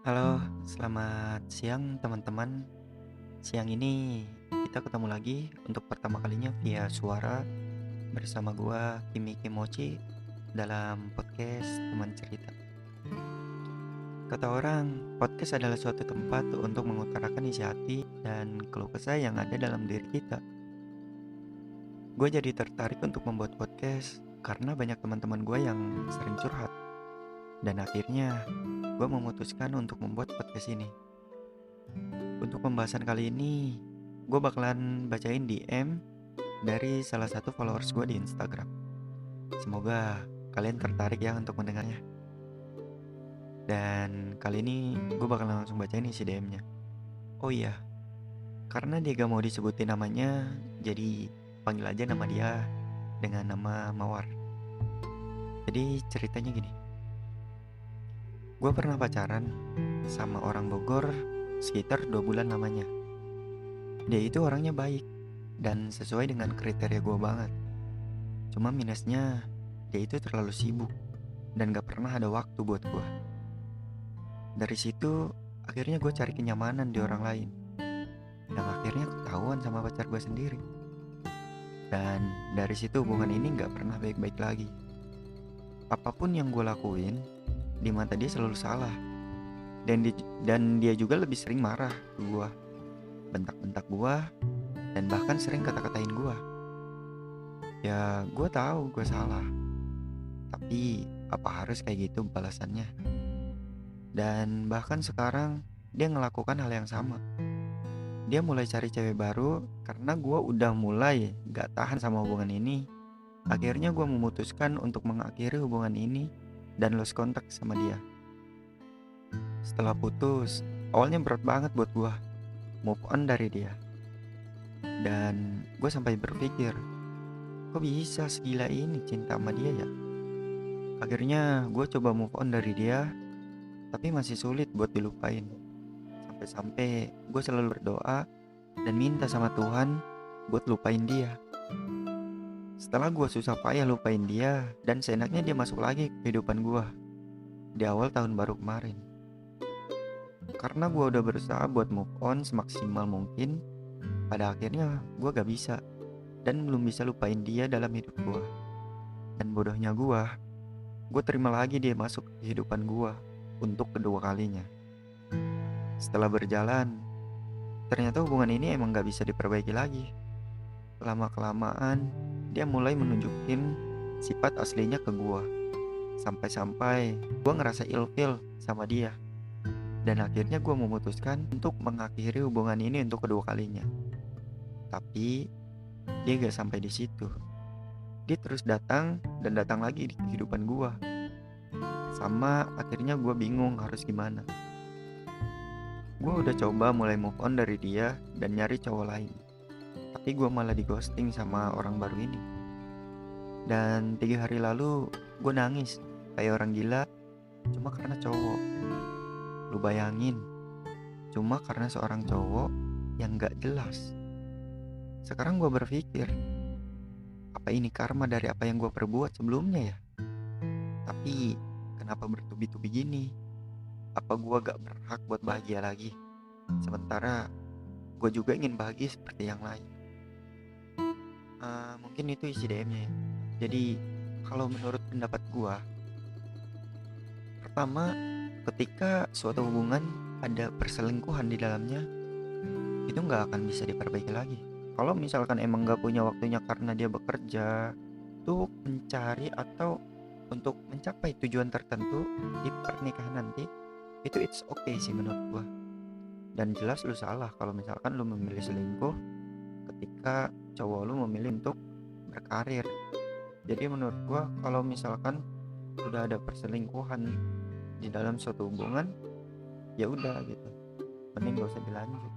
Halo, selamat siang teman-teman. Siang ini kita ketemu lagi untuk pertama kalinya via suara bersama gua Kimi Kimochi dalam podcast teman cerita. Kata orang, podcast adalah suatu tempat untuk mengutarakan isi hati dan keluh kesah yang ada dalam diri kita. Gue jadi tertarik untuk membuat podcast karena banyak teman-teman gue yang sering curhat. Dan akhirnya gue memutuskan untuk membuat podcast ini. Untuk pembahasan kali ini, gue bakalan bacain DM dari salah satu followers gue di Instagram. Semoga kalian tertarik ya untuk mendengarnya. Dan kali ini gue bakalan langsung bacain isi DM-nya. Oh iya, karena dia gak mau disebutin namanya, jadi panggil aja nama dia dengan nama Mawar. Jadi ceritanya gini. Gue pernah pacaran sama orang Bogor sekitar 2 bulan lamanya. Dia itu orangnya baik dan sesuai dengan kriteria gue banget. Cuma minusnya, dia itu terlalu sibuk dan gak pernah ada waktu buat gue. Dari situ, akhirnya gue cari kenyamanan di orang lain. Yang akhirnya ketahuan sama pacar gue sendiri. Dan dari situ hubungan ini gak pernah baik-baik lagi. Apapun yang gue lakuin, di mata dia selalu salah. Dan dia juga lebih sering marah ke gue, bentak-bentak gue, dan bahkan sering kata-katain gue. Ya, gue tahu gue salah. Tapi apa harus kayak gitu balasannya? Dan bahkan sekarang dia ngelakukan hal yang sama. Dia mulai cari cewek baru karena gue udah mulai gak tahan sama hubungan ini. Akhirnya gue memutuskan untuk mengakhiri hubungan ini dan lost kontak sama dia. Setelah putus, awalnya berat banget buat gue move on dari dia. Dan gue sampai berpikir, kok bisa segila ini cinta sama dia ya? Akhirnya gue coba move on dari dia, tapi masih sulit buat dilupain. Sampai-sampai gue selalu berdoa dan minta sama Tuhan buat lupain dia. Setelah gue susah payah lupain dia, dan seenaknya dia masuk lagi ke kehidupan gue di awal tahun baru kemarin. Karena gue udah berusaha buat move on semaksimal mungkin, pada akhirnya gue gak bisa dan belum bisa lupain dia dalam hidup gue. Dan bodohnya gue terima lagi dia masuk ke kehidupan gue untuk kedua kalinya. Setelah berjalan, ternyata hubungan ini emang gak bisa diperbaiki lagi. Lama-kelamaan, dia mulai menunjukin sifat aslinya ke gua. Sampai-sampai gua ngerasa ilfeel sama dia. Dan akhirnya gua memutuskan untuk mengakhiri hubungan ini untuk kedua kalinya. Tapi dia gak sampai di situ. Dia terus datang dan datang lagi di kehidupan gua. Sama akhirnya gua bingung harus gimana. Gua udah coba mulai move on dari dia dan nyari cowok lain. Tapi gue malah di ghosting sama orang baru ini. Dan 3 hari lalu gue nangis kayak orang gila cuma karena cowok. Lu bayangin, cuma karena seorang cowok yang gak jelas. Sekarang gue berpikir, apa ini karma dari apa yang gue perbuat sebelumnya ya? Tapi kenapa bertubi-tubi gini? Apa gue gak berhak buat bahagia lagi? Sementara gue juga ingin bahagia seperti yang lain. Mungkin itu isi DM-nya ya. Jadi kalau menurut pendapat gua, pertama, ketika suatu hubungan ada perselingkuhan di dalamnya, itu nggak akan bisa diperbaiki lagi. Kalau misalkan emang nggak punya waktunya karena dia bekerja untuk mencari atau untuk mencapai tujuan tertentu di pernikahan nanti, itu it's okay sih menurut gua. Dan jelas lu salah kalau misalkan lu memilih selingkuh ketika cowok lu memilih untuk berkarir. Jadi menurut gua kalau misalkan udah ada perselingkuhan di dalam suatu hubungan, ya udah gitu, mending gak usah dilanjut.